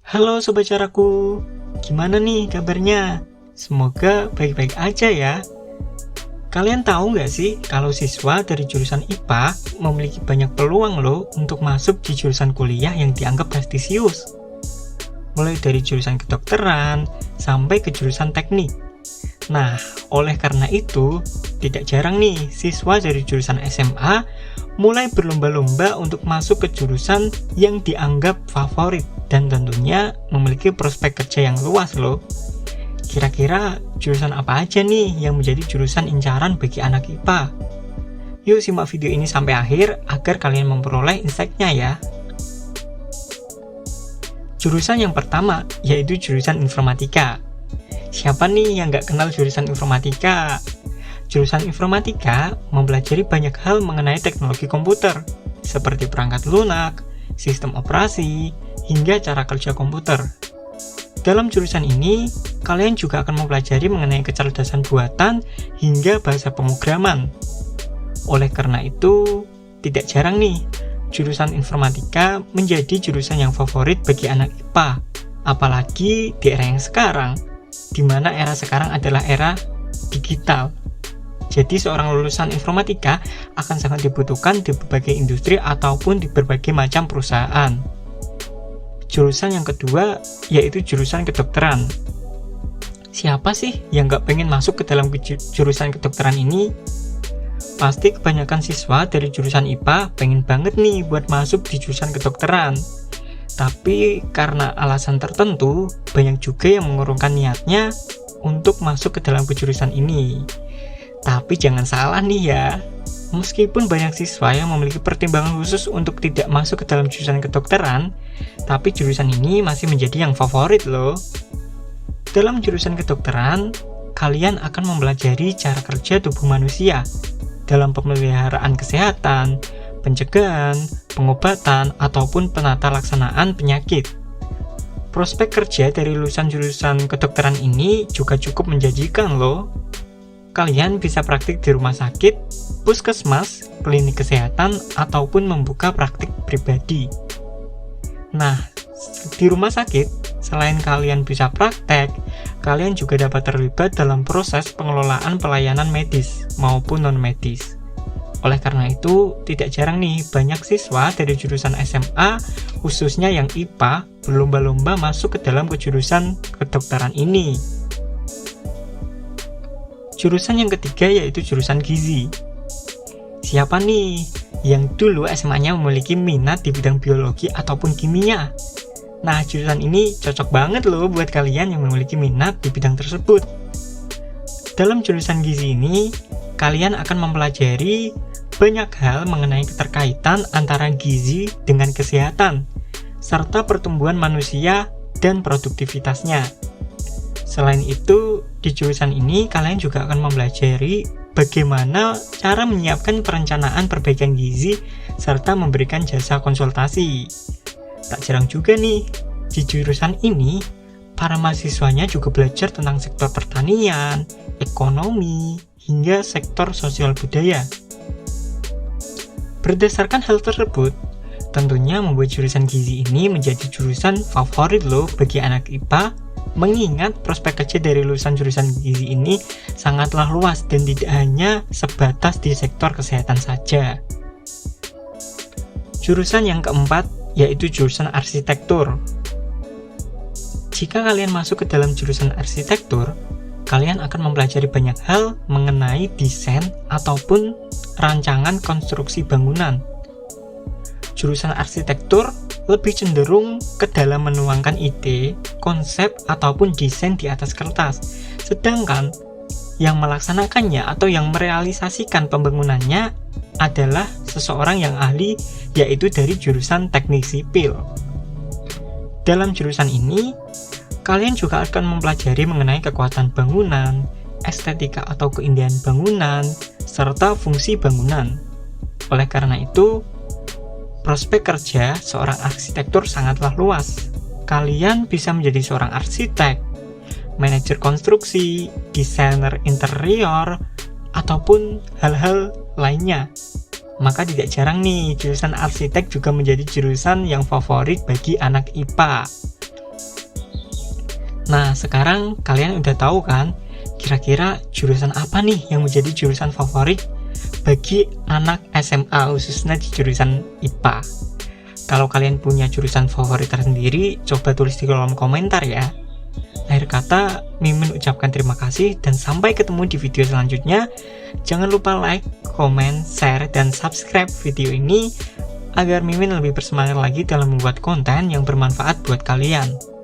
Halo Sobat Caraku, gimana nih kabarnya? Semoga baik-baik aja ya. Kalian tahu nggak sih kalau siswa dari jurusan IPA memiliki banyak peluang loh untuk masuk di jurusan kuliah yang dianggap prestisius. Mulai dari jurusan kedokteran sampai ke jurusan teknik. Nah, oleh karena itu, tidak jarang nih siswa dari jurusan SMA mulai berlomba-lomba untuk masuk ke jurusan yang dianggap favorit dan tentunya memiliki prospek kerja yang luas loh. Kira-kira jurusan apa aja nih yang menjadi jurusan incaran bagi anak IPA? Yuk simak video ini sampai akhir agar kalian memperoleh insight-nya ya. Jurusan yang pertama yaitu jurusan informatika. Siapa nih yang nggak kenal jurusan informatika? Jurusan informatika mempelajari banyak hal mengenai teknologi komputer, seperti perangkat lunak, sistem operasi, hingga cara kerja komputer. Dalam jurusan ini, kalian juga akan mempelajari mengenai kecerdasan buatan hingga bahasa pemrograman. Oleh karena itu, tidak jarang nih, jurusan informatika menjadi jurusan yang favorit bagi anak IPA, apalagi di era yang sekarang, di mana era sekarang adalah era digital. Jadi seorang lulusan informatika akan sangat dibutuhkan di berbagai industri ataupun di berbagai macam perusahaan. Jurusan yang kedua yaitu jurusan kedokteran. Siapa sih yang nggak pengen masuk ke dalam jurusan kedokteran ini? Pasti kebanyakan siswa dari jurusan IPA pengen banget nih buat masuk di jurusan kedokteran. Tapi karena alasan tertentu, banyak juga yang mengurungkan niatnya untuk masuk ke dalam jurusan ini. Tapi jangan salah nih ya, meskipun banyak siswa yang memiliki pertimbangan khusus untuk tidak masuk ke dalam jurusan kedokteran, tapi jurusan ini masih menjadi yang favorit loh. Dalam jurusan kedokteran, kalian akan mempelajari cara kerja tubuh manusia dalam pemeliharaan kesehatan, pencegahan, pengobatan, ataupun penata laksanaan penyakit. Prospek kerja dari lulusan jurusan kedokteran ini juga cukup menjanjikan loh. Kalian bisa praktik di rumah sakit, puskesmas, klinik kesehatan, ataupun membuka praktik pribadi. Nah, di rumah sakit, selain kalian bisa praktek, kalian juga dapat terlibat dalam proses pengelolaan pelayanan medis maupun non-medis. Oleh karena itu, tidak jarang nih banyak siswa dari jurusan SMA, khususnya yang IPA, berlomba-lomba masuk ke dalam jurusan kedokteran ini. Jurusan yang ketiga yaitu jurusan gizi. Siapa nih yang dulu SMA-nya memiliki minat di bidang biologi ataupun kimia? Nah, jurusan ini cocok banget loh buat kalian yang memiliki minat di bidang tersebut. Dalam jurusan gizi ini, kalian akan mempelajari banyak hal mengenai keterkaitan antara gizi dengan kesehatan, serta pertumbuhan manusia dan produktivitasnya. Selain itu, di jurusan ini kalian juga akan mempelajari bagaimana cara menyiapkan perencanaan perbaikan gizi serta memberikan jasa konsultasi. Tak jarang juga nih, di jurusan ini, para mahasiswanya juga belajar tentang sektor pertanian, ekonomi, hingga sektor sosial budaya. Berdasarkan hal tersebut, tentunya membuat jurusan gizi ini menjadi jurusan favorit loh bagi anak IPA, mengingat prospek kerja dari lulusan jurusan gizi ini sangatlah luas dan tidak hanya sebatas di sektor kesehatan saja. Jurusan yang keempat yaitu jurusan arsitektur. Jika kalian masuk ke dalam jurusan arsitektur, kalian akan mempelajari banyak hal mengenai desain ataupun rancangan konstruksi bangunan. Jurusan arsitektur lebih cenderung ke dalam menuangkan ide, konsep, ataupun desain di atas kertas. Sedangkan yang melaksanakannya atau yang merealisasikan pembangunannya adalah seseorang yang ahli, yaitu dari jurusan teknik sipil. Dalam jurusan ini, kalian juga akan mempelajari mengenai kekuatan bangunan, estetika atau keindahan bangunan, serta fungsi bangunan. Oleh karena itu, prospek kerja seorang arsitektur sangatlah luas. Kalian bisa menjadi seorang arsitek, manajer konstruksi, desainer interior, ataupun hal-hal lainnya. Maka tidak jarang nih, jurusan arsitek juga menjadi jurusan yang favorit bagi anak IPA. Nah, sekarang kalian udah tahu kan, kira-kira jurusan apa nih yang menjadi jurusan favorit bagi anak SMA, khususnya di jurusan IPA. Kalau kalian punya jurusan favorit tersendiri, coba tulis di kolom komentar ya. Akhir kata, Mimin ucapkan terima kasih dan sampai ketemu di video selanjutnya. Jangan lupa like, komen, share, dan subscribe video ini agar Mimin lebih bersemangat lagi dalam membuat konten yang bermanfaat buat kalian.